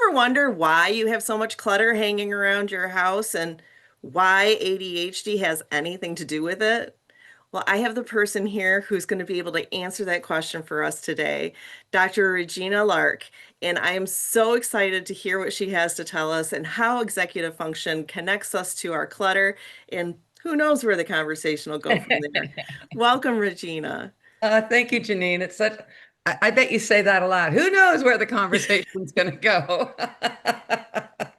ever wonder why you have so much clutter hanging around your house and why ADHD has anything to do with it? Well, I have the person here who's going to be able to answer that question for us today, Dr. Regina Lark. And I am so excited to hear what she has to tell us and how executive function connects us to our clutter. And who knows where the conversation will go from there. Welcome, Regina. Thank you, Janine. It's such, I bet you say that a lot. Who knows where the conversation's going to go?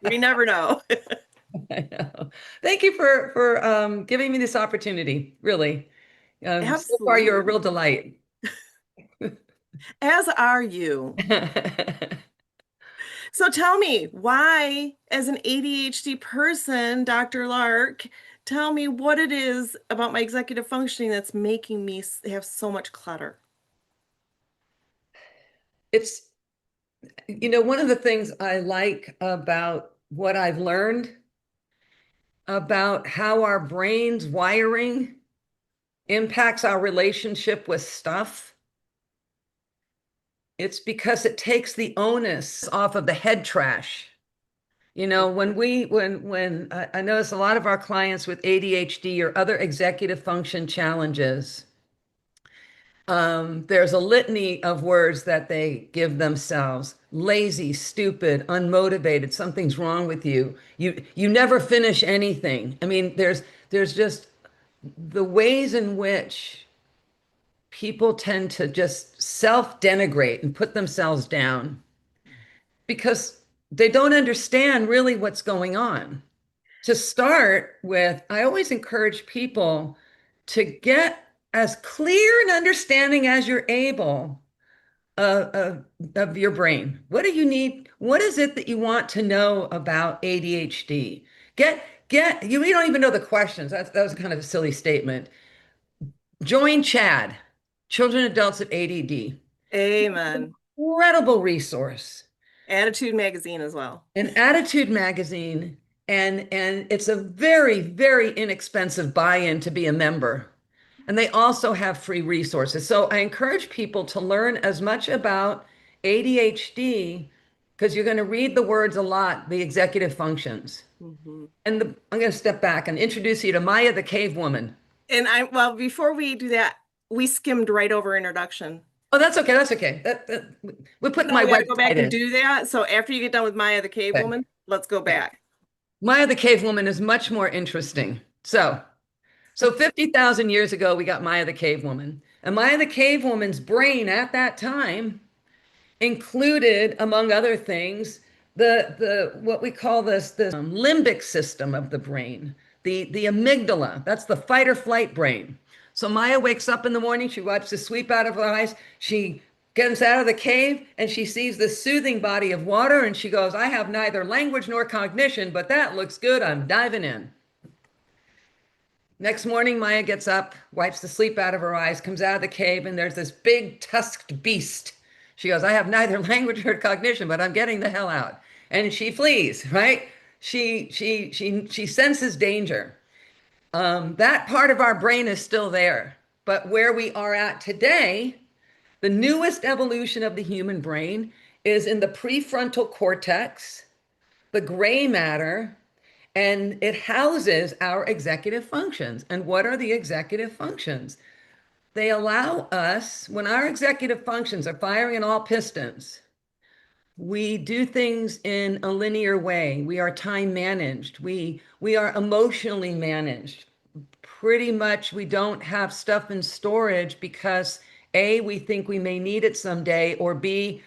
We never know. I know. Thank you for giving me this opportunity. Really, so far you're a Absolutely. real delight. As are you. So tell me, why, as an ADHD person, Dr. Lark, tell me what it is about my executive functioning that's making me have so much clutter. It's, one of the things I like about what I've learned about how our brain's wiring impacts our relationship with stuff. It's because it takes the onus off of the head trash. When I notice a lot of our clients with ADHD or other executive function challenges, there's a litany of words that they give themselves: lazy, stupid, unmotivated, something's wrong with you. You never finish anything. I mean, there's just the ways in which people tend to just self-denigrate and put themselves down because they don't understand really what's going on. To start with, I always encourage people to get as clear an understanding as you're able of your brain. What do you need? What is it that you want to know about ADHD? You don't even know the questions. That was kind of a silly statement. Join CHAD, Children and Adults of ADD. Amen. Incredible resource. Attitude magazine as well. An Attitude magazine, and it's a very, very inexpensive buy-in to be a member. And they also have free resources. So I encourage people to learn as much about ADHD because you're going to read the words a lot, the executive functions. Mhm. I'm going to step back and introduce you to Maya the Cavewoman. Well, before we do that, we skimmed right over introduction. Oh, that's okay. That's okay. We put No, my we got to go website back and in. do that. So after you get done with Maya the Cave Okay. Woman, let's go Okay. back. Maya the Cavewoman is much more interesting. So 50,000 years ago, we got Maya the Cave Woman. And Maya the Cave Woman's brain at that time included, among other things, the what we call this limbic system of the brain, the amygdala. That's the fight or flight brain. So Maya wakes up in the morning, she wipes the sweep out of her eyes, she gets out of the cave, and she sees this soothing body of water, and she goes, I have neither language nor cognition, but that looks good. I'm diving in. Next morning, Maya gets up, wipes the sleep out of her eyes, comes out of the cave, and there's this big tusked beast. She goes, I have neither language nor cognition, but I'm getting the hell out. And she flees, right? She senses danger. That part of our brain is still there. But where we are at today, the newest evolution of the human brain is in the prefrontal cortex, the gray matter, and it houses our executive functions. And what are the executive functions? They allow us, when our executive functions are firing in all pistons, we do things in a linear way. We are time managed. We are emotionally managed. Pretty much we don't have stuff in storage because A, we think we may need it someday, or B,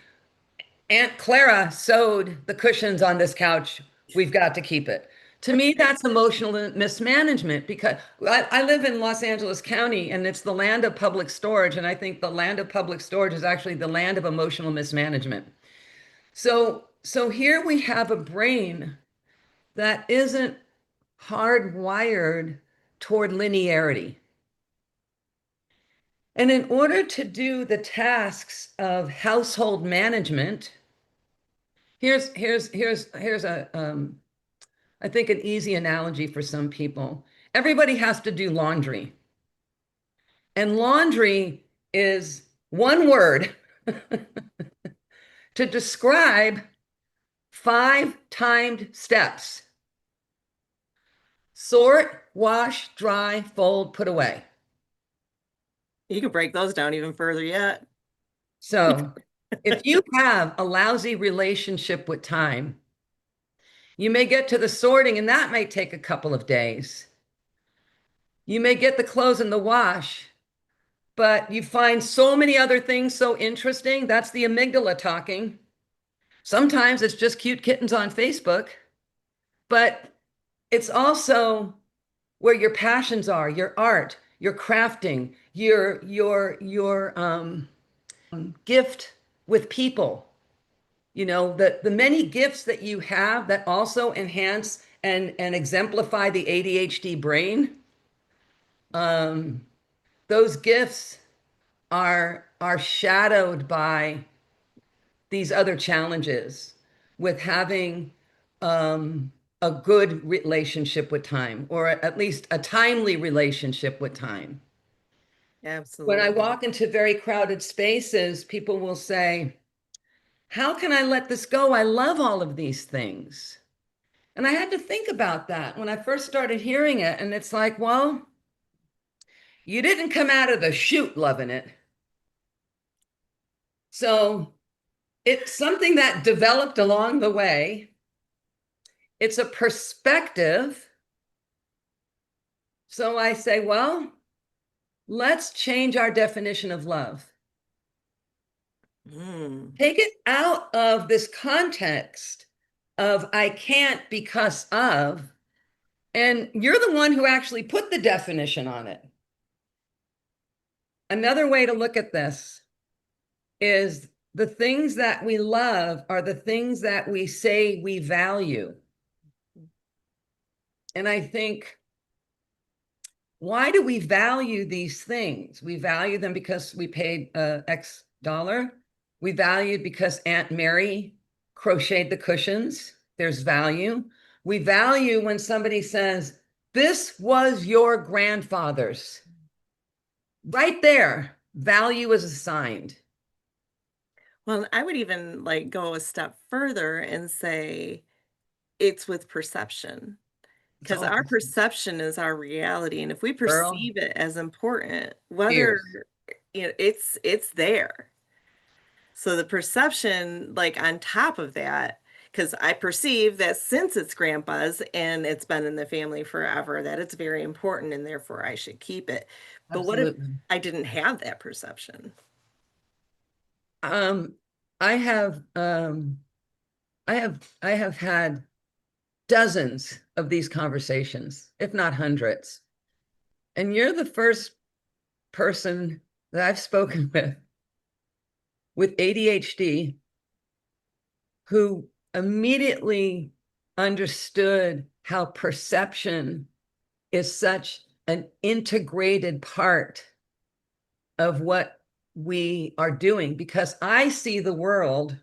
Aunt Clara sewed the cushions on this couch. We've got to keep it. To me, that's emotional mismanagement because I live in Los Angeles County and it's the land of public storage. And I think the land of public storage is actually the land of emotional mismanagement. So here we have a brain that isn't hardwired toward linearity. And in order to do the tasks of household management, here's a I think an easy analogy for some people. Everybody has to do laundry. And laundry is one word to describe 5 timed steps. Sort, wash, dry, fold, put away. You could break those down even further yet. So if you have a lousy relationship with time, you may get to the sorting, and that might take a couple of days. You may get the clothes in the wash, but you find so many other things so interesting. That's the amygdala talking. Sometimes it's just cute kittens on Facebook, but it's also where your passions are, your art, your crafting, your gift with people. You know, the many gifts that you have that also enhance and exemplify the ADHD brain. Um, those gifts are shadowed by these other challenges with having a good relationship with time, or at least a timely relationship with time. When I Absolutely. walk into very crowded spaces, people will say, how can I let this go? I love all of these things. And I had to think about that when I first started hearing it. And it's like, well, you didn't come out of the chute loving it. So it's something that developed along the way. It's a perspective. So I say, well, let's change our definition of love. Mm, Take it out of this context of I can't because of, and you're the one who actually put the definition on it. Another way to look at this is the things that we love are the things that we say we value. And I think, why do we value these things? We value them because we paid X dollar. We valued because Aunt Mary crocheted the cushions. There's value. We value when somebody says, this was your grandfather's. Right there, value is assigned. well, I would even like go a step further and say it's with perception It's because all our perception is our reality. And if we girl, perceive it as important, whether cheers. it's there. So the perception, like on top of that, because I perceive that since it's grandpa's and it's been in the family forever, that it's very important and therefore I should keep it. But what if Absolutely. I didn't have that perception? Um, I have um I have had dozens of these conversations, if not hundreds. And you're the first person that I've spoken with ADHD who immediately understood how perception is such an integrated part of what we are doing, because I see the world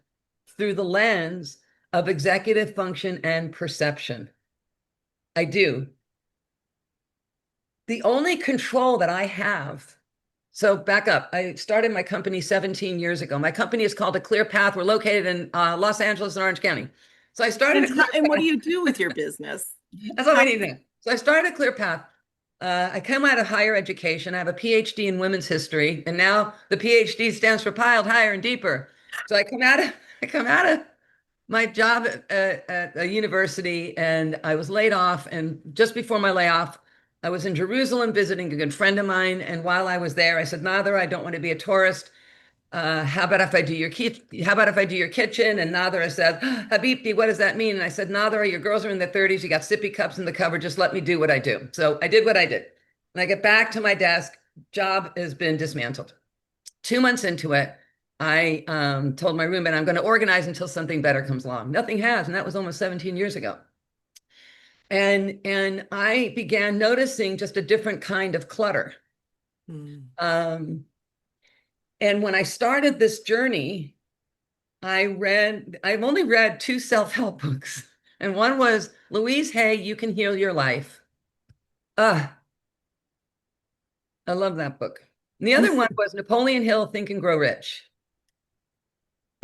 through the lens of executive function and perception. I do. The only control that I have, so back up, I started my company 17 years ago. My company is called A Clear Path. We're located in Los Angeles and Orange County. So I started And, A Clear and what do Path. you do with your business? That's all we How, need to know. So I started A Clear Path. I come out of higher education. I have a PhD in women's history, and now the PhD stands for piled higher and deeper. So I come out of my job at a university, and I was laid off. And just before my layoff, I was in Jerusalem visiting a good friend of mine. And while I was there, I said, Nather, I don't want to be a tourist. How about if I do your how about if I do your kitchen? And Nadra said, Habibti, what does that mean? And I said, Nadra, your girls are in their 30s. You got sippy cups in the cupboard. Just let me do what I do. So I did what I did. When I get back to my desk, job has been dismantled. 2 months into it, I told my roommate, I'm going to organize until something better comes along. Nothing has. And that was almost 17 years ago. And I began noticing just a different kind of clutter. Hmm. Um, and when I started this journey, I've only read 2 self-help books. And one was Louise Hay, You Can Heal Your Life. Ah, I love that book. And the other one was Napoleon Hill, Think and Grow Rich.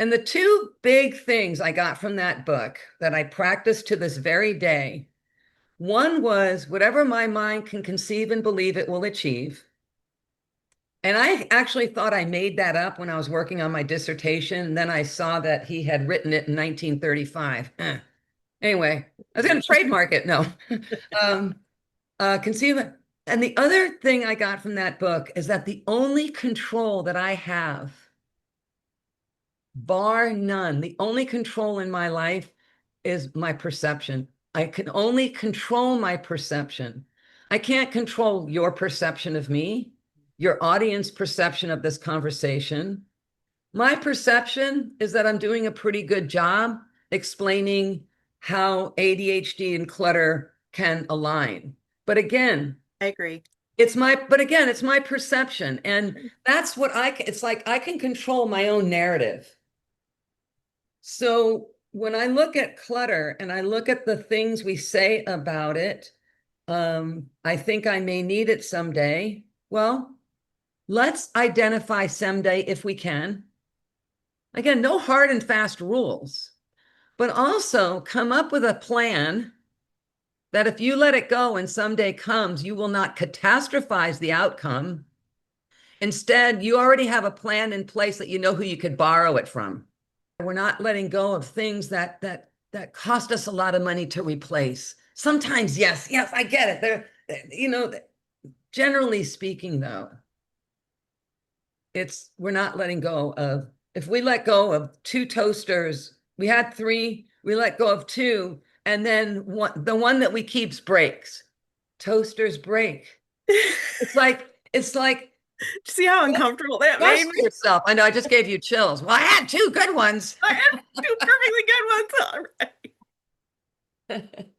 And the two big things I got from that book that I practice to this very day, one was whatever my mind can conceive and believe it will achieve. And I actually thought I made that up when I was working on my dissertation. And then I saw that he had written it in 1935. Anyway, I was going to trademark it. No. um, conceive it. And the other thing I got from that book is that the only control that I have, bar none, the only control in my life is my perception. I can only control my perception. I can't control your perception of me, your audience perception of this conversation. My perception is that I'm doing a pretty good job explaining how ADHD and clutter can align. But again, I agree. it's my perception. And that's what it's like I can control my own narrative. So when I look at clutter and I look at the things we say about it, I think I may need it someday. Well, let's identify someday if we can. Again, no hard and fast rules, but also come up with a plan that if you let it go and someday comes, you will not catastrophize the outcome. Instead, you already have a plan in place that you know who you could borrow it from. We're not letting go of things that cost us a lot of money to replace. Sometimes, yes, I get it. Generally speaking, though, we're not letting go of, if we let go of 2 toasters, we had 3, we let go of 2, and then the one that we keeps breaks. Toasters break. It's like See how uncomfortable that made trust me? yourself. I know I just gave you chills. Well, I had 2 good ones. I had two perfectly good ones already.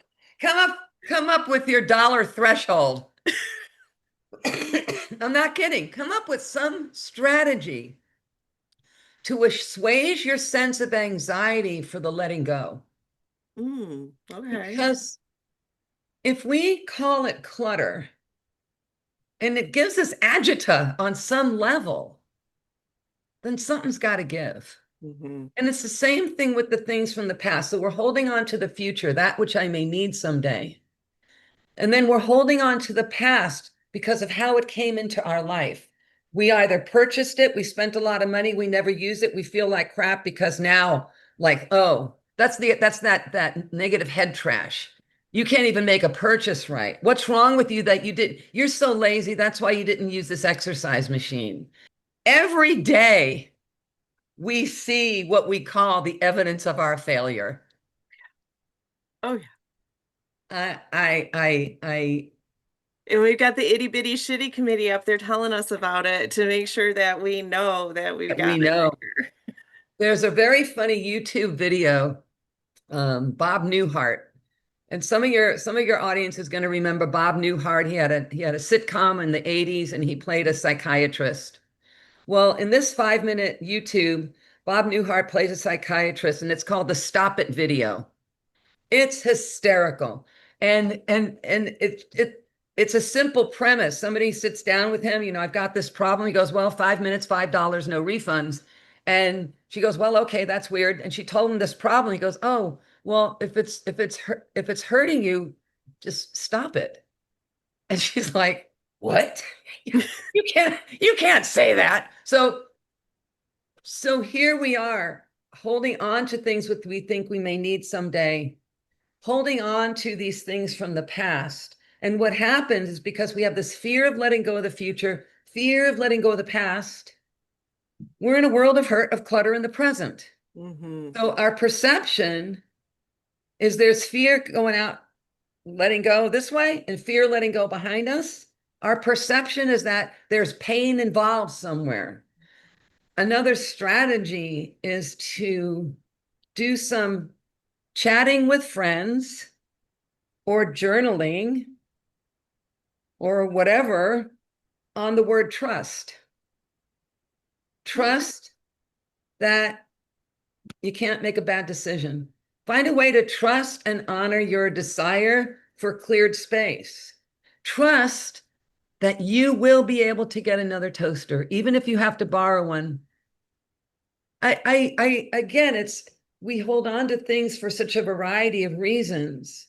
Come up with your dollar threshold. I'm not kidding. Come up with some strategy to assuage your sense of anxiety for the letting go. Okay. Because if we call it clutter and it gives us agita on some level, then something's got to give. Mm-hmm. And it's the same thing with the things from the past. So we're holding on to the future, that which I may need someday. And then we're holding on to the past because of how it came into our life. We either purchased it, we spent a lot of money, we never use it, we feel like crap because now, like, oh, that's that negative head trash. You can't even make a purchase right. What's wrong with you that you're so lazy, that's why you didn't use this exercise machine. Every day we see what we call the evidence of our failure. Oh yeah. I And we've got the itty bitty shitty committee up there telling us about it to make sure that we know that we've got we it know. here. There's a very funny YouTube video, Bob Newhart, and some of your audience is going to remember Bob Newhart. He had a sitcom in the 80s, and he played a psychiatrist. Well, in this 5-minute YouTube, Bob Newhart plays a psychiatrist, and it's called the Stop It video. It's hysterical. And it's a simple premise. Somebody sits down with him, I've got this problem. He goes, well, 5 minutes, $5, no refunds. And she goes, well, okay, that's weird. And she told him this problem. He goes, oh, well, if it's hurting you, just stop it. And she's like, what? You can't say that. So here we are holding on to things that we think we may need someday, holding on to these things from the past. And what happens is because we have this fear of letting go of the future, fear of letting go of the past, we're in a world of hurt, of clutter in the present. Mm-hmm. So our perception is there's fear going out, letting go this way, and fear letting go behind us. Our perception is that there's pain involved somewhere. Another strategy is to do some chatting with friends or journaling or whatever on the word trust. Trust that you can't make a bad decision. Find a way to trust and honor your desire for cleared space. Trust that you will be able to get another toaster, even if you have to borrow one. again, it's we hold on to things for such a variety of reasons.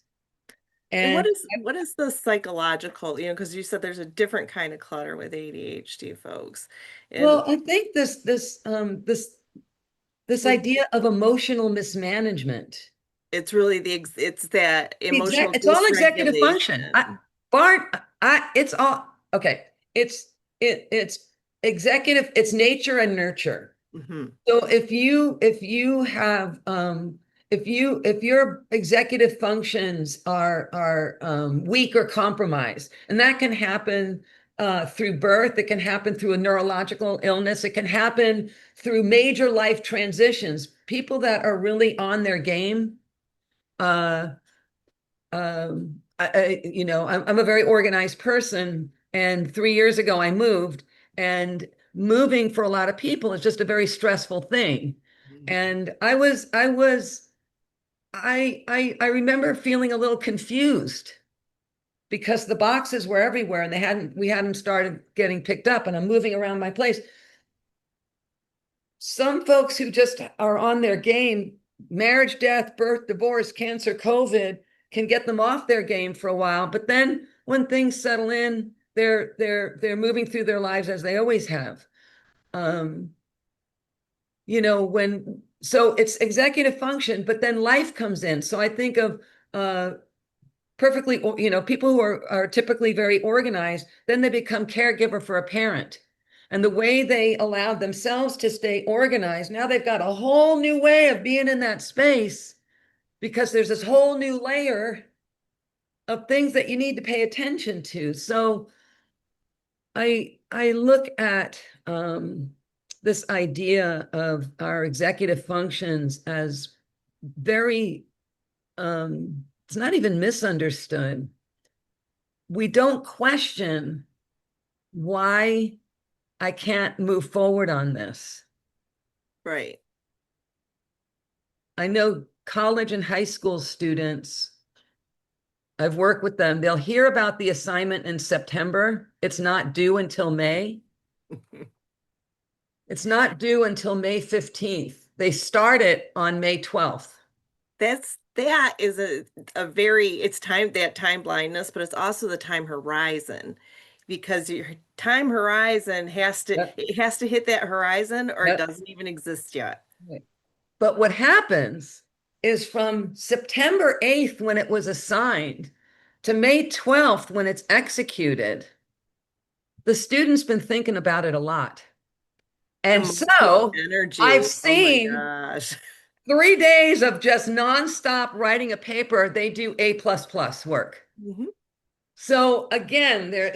And And what is the psychological, because you said there's a different kind of clutter with ADHD folks. And well, I think this it, idea of emotional mismanagement. it's really it's that emotional It's all executive function. dysregulation. It's all okay. It's it's executive, it's nature and nurture. Hmm. So if you have if your executive functions are weak or compromised, and that can happen through birth, it can happen through a neurological illness, it can happen through major life transitions. People that are really on their game, uh, I'm a very organized person, and 3 years ago I moved, and moving for a lot of people is just a very stressful thing. And I remember feeling a little confused because the boxes were everywhere and we hadn't started getting picked up, and I'm moving around my place. Some folks who just are on their game, marriage, death, birth, divorce, cancer, COVID, can get them off their game for a while. But then when things settle in, they're moving through their lives as they always have. Um, when so it's executive function, but then life comes in. So I think of perfectly, people who are typically very organized, then they become caregiver for a parent. And the way they allowed themselves to stay organized, now they've got a whole new way of being in that space because there's this whole new layer of things that you need to pay attention to. So I look at this idea of our executive functions as very it's not even misunderstood. We don't question why I can't move forward on this. Right. I know college and high school students, I've worked with them. They'll hear about the assignment in September. It's not due until May. It's not due until May 15th. They start it on May 12th. That is a very it's time blindness, but it's also the time horizon because your time horizon Yep, it has to hit that horizon or it yep. doesn't even exist yet. But what happens is from September 8th, when it was assigned, to May 12th, when it's executed, the student's been thinking about it a lot. And Emotional so I've energy. Oh my seen gosh. 3 days of just nonstop writing a paper. They do A plus plus work. Mhm. So again, there,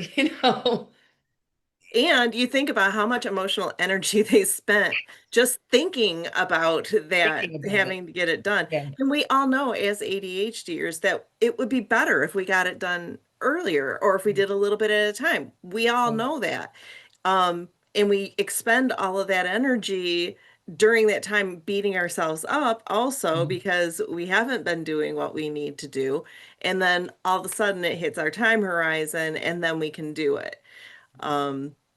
And you think about how much emotional energy they spent just thinking about that, thinking about it. having to get it done. Yeah. And we all know as ADHDers that it would be better if we got it done earlier or if we did a little bit at a time. We all Yeah. know that. And we expend all of that energy during that time beating ourselves up also because we haven't been doing what we need to do. And then all of a sudden it hits our time horizon and then we can do it.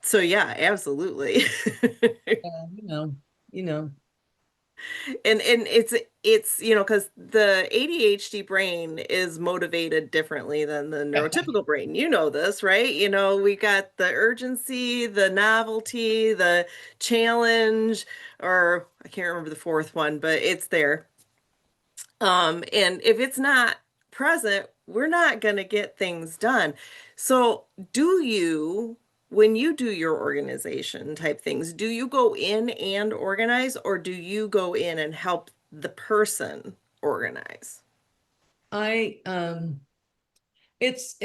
So yeah, absolutely. Yeah, you know. And it's because the ADHD brain is motivated differently than the neurotypical brain. You know this, right? We got the urgency, the novelty, the challenge, or I can't remember the fourth one, but it's there. And if it's not present, we're not going to get things done. So, when you do your organization type things, do you go in and organize, or do you go in and help the person organize? I it's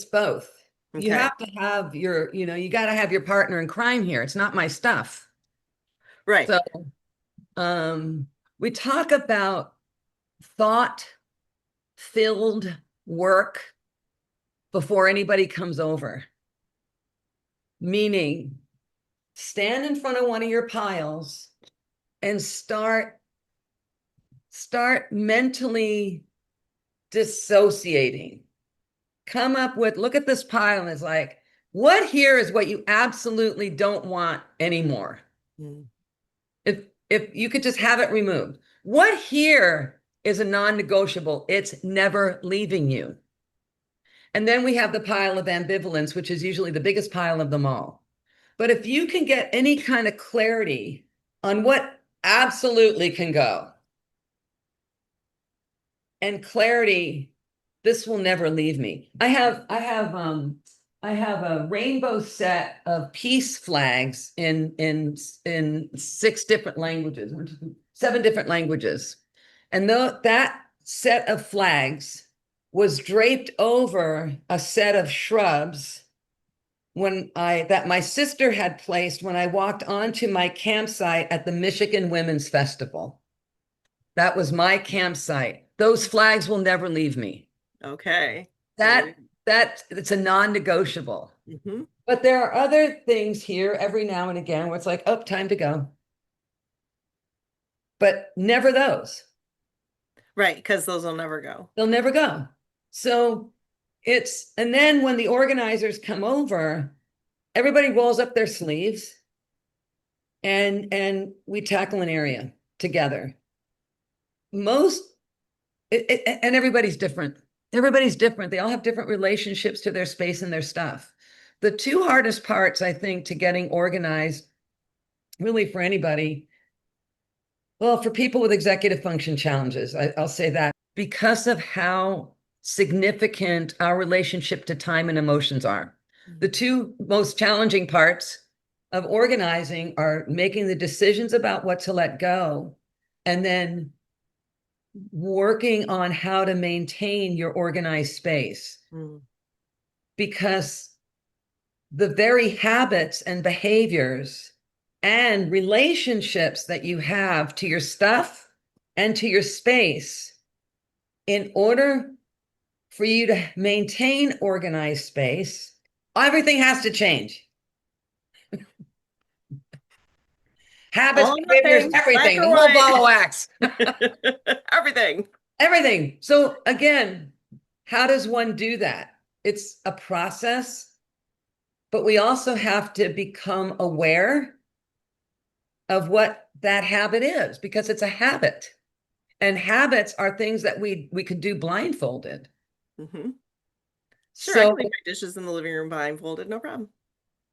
both. You Okay. have to have you got to have your partner in crime here. It's not my stuff. Right. So um we talk about thought filled work before anybody comes over, meaning stand in front of one of your piles and start mentally dissociating. Come up with, look at this pile and it's like, what here is what you absolutely don't want anymore? Mm. If you could just have it removed. What here is a non-negotiable? It's never leaving you. And then we have the pile of ambivalence, which is usually the biggest pile of them all. But if you can get any kind of clarity on what absolutely can go, and clarity, this will never leave me. I have a rainbow set of peace flags in 6 different languages, 7 different languages. And that set of flags was draped over a set of shrubs that my sister had placed when I walked onto my campsite at the Michigan Women's Festival. That was my campsite. Those flags will never leave me. Okay. That it's a non-negotiable. Mm-hmm. But there are other things here every now and again where it's like, oh, time to go. But never those. Right, because those will never go. They'll never go. So and then when the organizers come over, everybody rolls up their sleeves and we tackle an area together. And everybody's different. Everybody's different. They all have different relationships to their space and their stuff. The 2 hardest parts, I think, to getting organized, really for anybody, well, for people with executive function challenges, I'll say that because of how significant our relationship to time and emotions are. The 2 most challenging parts of organizing are making the decisions about what to let go, and then working on how to maintain your organized space. Because the very habits and behaviors and relationships that you have to your stuff and to your space, in order for you to maintain organized space, everything has to change. Habits, All or behaviors, nothing, black everything, the or whole white. ball of wax. Everything. Everything. So again, how does one do that? It's a process, but we also have to become aware of what that habit is, because it's a habit. And habits are things that we could do blindfolded. Mm-hmm. Sure, I So can leave my dishes in the living room blindfolded, no problem.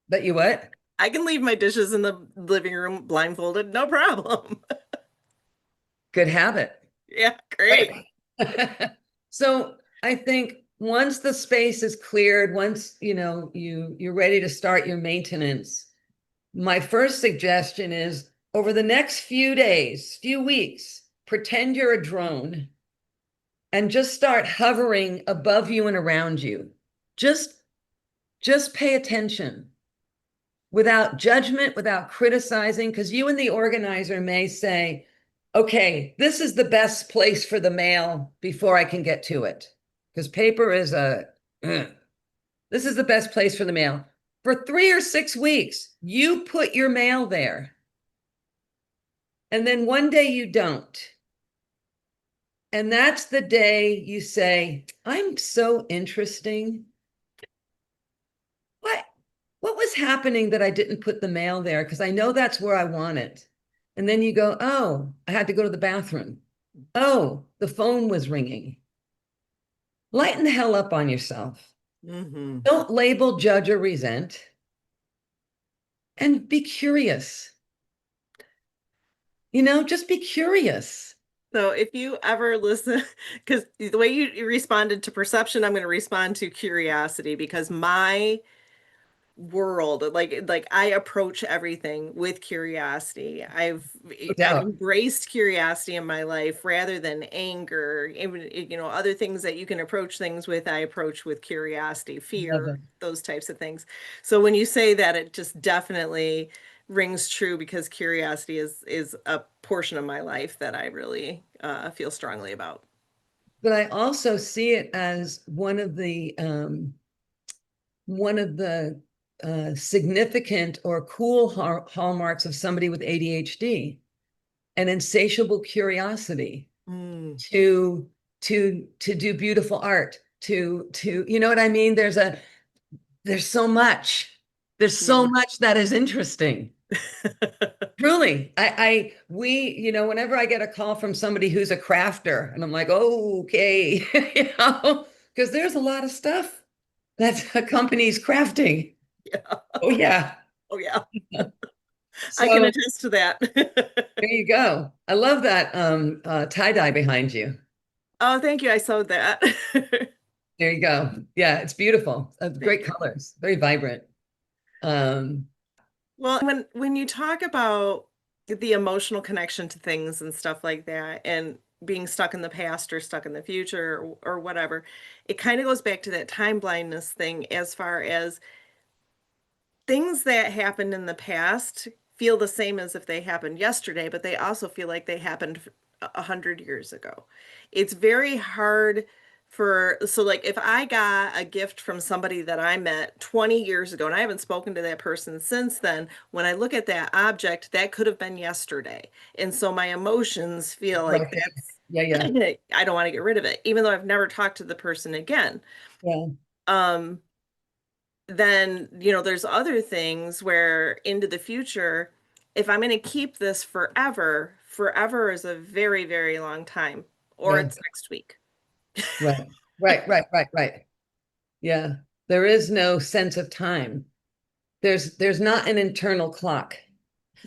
that you what? I can leave my dishes in the living room blindfolded, no problem. Good habit. Yeah, great. Right. So I think once the space is cleared, once you're ready to start your maintenance, my first suggestion is, over the next few days, few weeks, pretend you're a drone and just start hovering above you and around you. Just pay attention without judgment, without criticizing, because you and the organizer may say, okay, this is the best place for the mail before I can get to it. Because paper is this is the best place for the mail. For 3 or 6 weeks, you put your mail there. And then one day you don't. And that's the day you say, I'm so interesting. What was happening that I didn't put the mail there? Because I know that's where I want it. And then you go, oh, I had to go to the bathroom. Oh, the phone was ringing. Lighten the hell up on yourself. Mm-hmm. Don't label, judge, or resent. And be curious. Just be curious. So if you ever listen, because the way you responded to perception, I'm going to respond to curiosity, because my world, like I approach everything with curiosity. No I've doubt. embraced curiosity in my life rather than anger. Even other things that you can approach things with, I approach with curiosity, Love fear, it. those types of things. So when you say that, it just definitely rings true, because curiosity is a portion of my life that I really feel strongly about. But I also see it as one of the significant or cool hallmarks of somebody with ADHD, an insatiable curiosity Mm, to do beautiful art, to you know what I mean? There's so much mhm. that is interesting. Truly, whenever I get a call from somebody who's a crafter, and I'm like, oh, okay, because there's a lot of stuff that accompanies crafting. Yeah. Oh, yeah. Oh, yeah. I can So attest to that. there you go. I love that tie-dye behind you. Oh, thank you. I sewed that. There you go. Yeah, it's beautiful. Thank Great you. colors, very vibrant. Um, Well, when you talk about the emotional connection to things and stuff like that, and being stuck in the past or stuck in the future or whatever, it kind of goes back to that time blindness thing as far as things that happened in the past feel the same as if they happened yesterday, but they also feel like they happened 100 years ago. It's very hard so like if I got a gift from somebody that I met 20 years ago and I haven't spoken to that person since then, when I look at that object, that could have been yesterday. And so my emotions feel like right. that's, Yeah, yeah, I don't want to get rid of it, even though I've never talked to the person again. yeah, Um, then, there's other things where into the future, if I'm going to keep this forever, forever is a very, very long time, or yeah. it's next week. Right, right. Yeah. There is no sense of time. There's not an internal clock.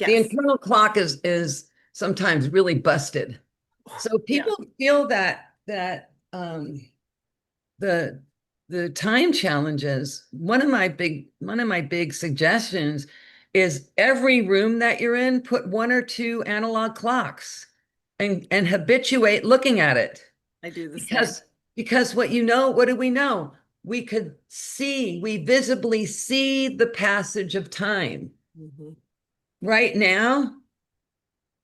The Yes. internal clock is sometimes really busted. So Yeah, people feel that the the time challenges, one of my big suggestions is every room that you're in, put one or two analog clocks and habituate looking at it. I do the same. Because what do we know? We visibly see the passage of time. Mhm. Right now,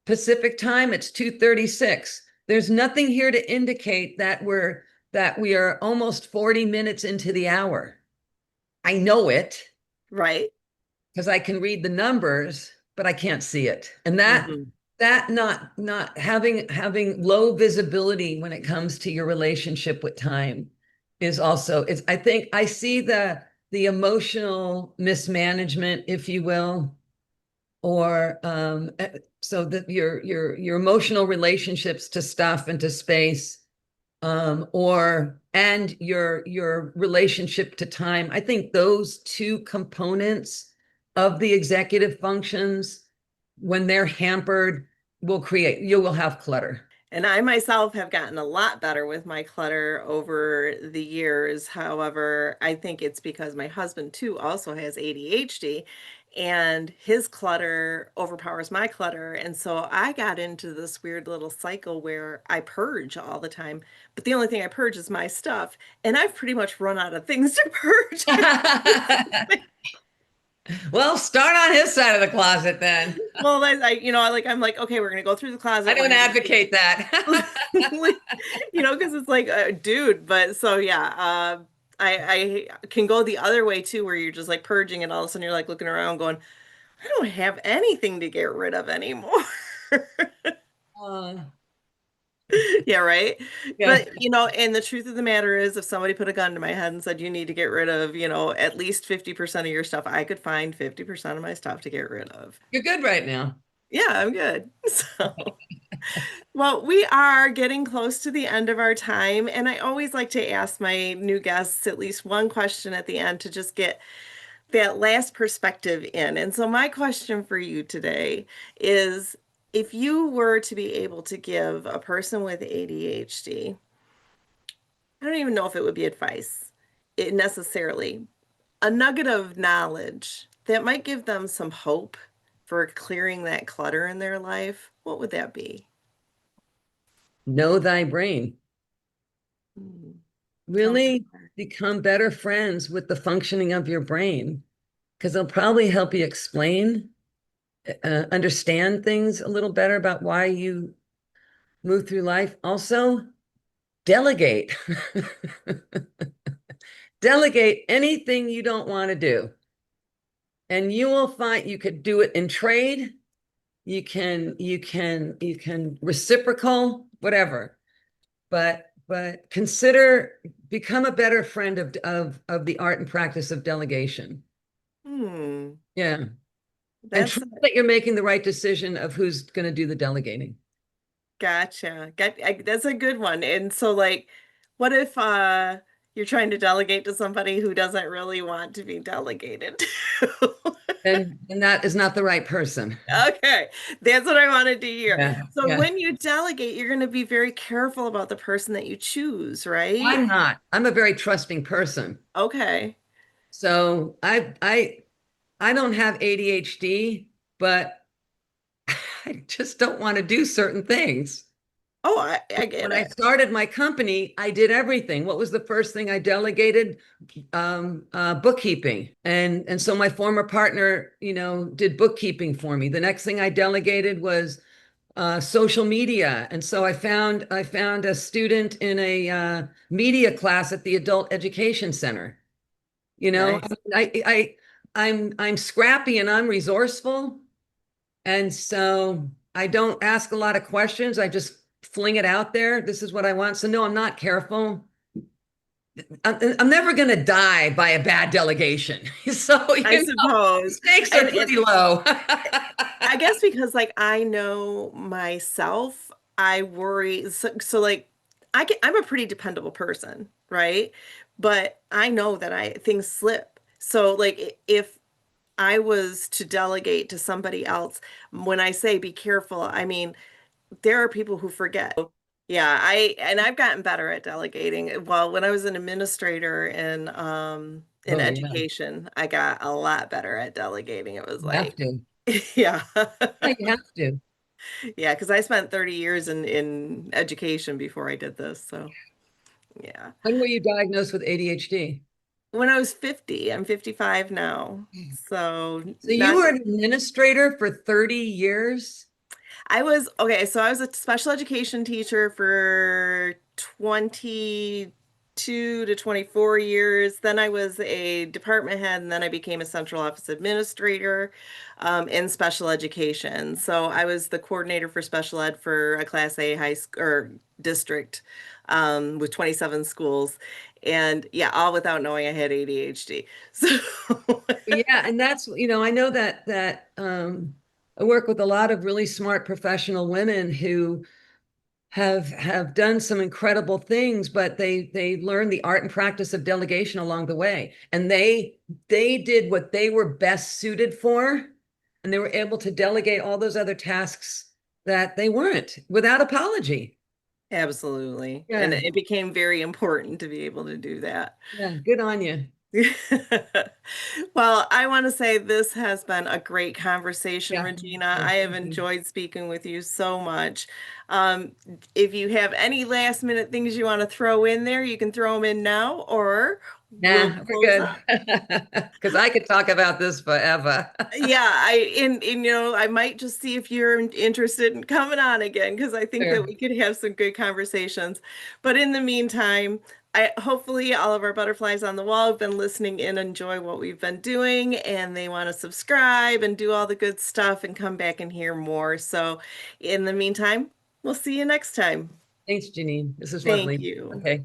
Pacific time, it's 2:36. There's nothing here to indicate that we are almost 40 minutes into the hour. I know it Right. because I can read the numbers, but I can't see it. And Hmm. that not having low visibility when it comes to your relationship with time is also it's I think I see the emotional mismanagement, if you will, or so that your emotional relationships to stuff and to space, or and your relationship to time. I think those two components of the executive functions, when they're hampered, you will have clutter. And I myself have gotten a lot better with my clutter over the years. However, I think it's because my husband too also has ADHD and his clutter overpowers my clutter. And so I got into this weird little cycle where I purge all the time, but the only thing I purge is my stuff. And I've pretty much run out of things to purge. Well, start on his side of the closet then. Well, I'm like, okay, we're gonna go through the I closet. We're don't gonna take advocate that. like, because it's like, dude, but so yeah, I can go the other way too, where you're just like purging and all of a sudden you're like looking around going, I don't have anything to get rid of anymore. Uh, Yeah, right. yeah, But and the truth of the matter is, if somebody put a gun to my head and said you need to get rid of, at least 50% of your stuff, I could find 50% of my stuff to get rid of. you're good right now. Yeah, I'm good. So. Well, we are getting close to the end of our time, and I always like to ask my new guests at least one question at the end to just get that last perspective in. And so, my question for you today is if you were to be able to give a person with ADHD, I don't even know if it would be advice, it necessarily, a nugget of knowledge that might give them some hope for clearing that clutter in their life, what would that be? Know thy brain. Hmm. Tell me Really more. become better friends with the functioning of your brain because they'll probably help you understand things a little better about why you move through life. Also, delegate. Delegate anything you don't want to do. And you will find you could do it in trade. You can reciprocal, whatever. But become a better friend of the art and practice of delegation. Hmm. Yeah. And That's trust that you're making the right decision of who's going to do the delegating. gotcha. That's a good one. And so like, what if you're trying to delegate to somebody who doesn't really want to be delegated to? And that is not the right person. Okay, that's what I wanted to hear. Yeah, So yeah. when you delegate, you're going to be very careful about the person that you choose, right? I'm not. I'm a very trusting person. Okay. So I don't have ADHD, but I just don't want to do certain things. Oh, I get When I it. started my company, I did everything. What was the first thing I delegated? Bookkeeping. And so my former partner, did bookkeeping for me. The next thing I delegated was social media. And so I found a student in a media class at the Adult Education Center. You know, Nice. I'm scrappy and I'm resourceful, and so I don't ask a lot of questions. I just fling it out there. This is what I want. So no, I'm not careful. I'm never going to die by a bad delegation. So, I suppose. stakes are And pretty low. I guess because like I know myself, I worry. So like I'm a pretty dependable person, right? But I know that I things slip. So like if I was to delegate to somebody else, when I say be careful, I mean there are people who forget. Yeah, I've gotten better at delegating. Well, when I was an administrator in Oh, yeah. education, I got a lot better at delegating. It was You have like, to. yeah. Yeah, you have to. Yeah, because I spent 30 years in education before I did this. So, yeah. When were you diagnosed with ADHD? When I was 50, I'm 55 now. So, So you not were an administrator for 30 years? I was okay, so I was a special education teacher for 22 to 24 years. Then I was a department head, and then I became a central office administrator in special education. So I was the coordinator for special ed for a Class A high school or district with 27 schools. And yeah, all without knowing I had ADHD. So Yeah, and that's, I know that I work with a lot of really smart professional women who have done some incredible things, but they learned the art and practice of delegation along the way. And they did what they were best suited for, and they were able to delegate all those other tasks that they weren't without apology. absolutely. And Yeah, it became very important to be able to do that. yeah, good on you. Well, I want to say this has been a great conversation, Yeah. Regina. Yeah, I have thank you. enjoyed speaking with you so much. Um, if you have any last minute things you want to throw in there, you can throw them in now, or we'll Nah, we're close good. up. Because I could talk about this forever. Yeah, and I might just see if you're interested in coming on again because I think that Sure. we could have some good conversations. But in the meantime, I hopefully all of our butterflies on the wall have been listening in, enjoy what we've been doing, and they want to subscribe and do all the good stuff and come back and hear more. So in the meantime, we'll see you next time. Thanks, Janine. This is Thank lovely. you. Okay.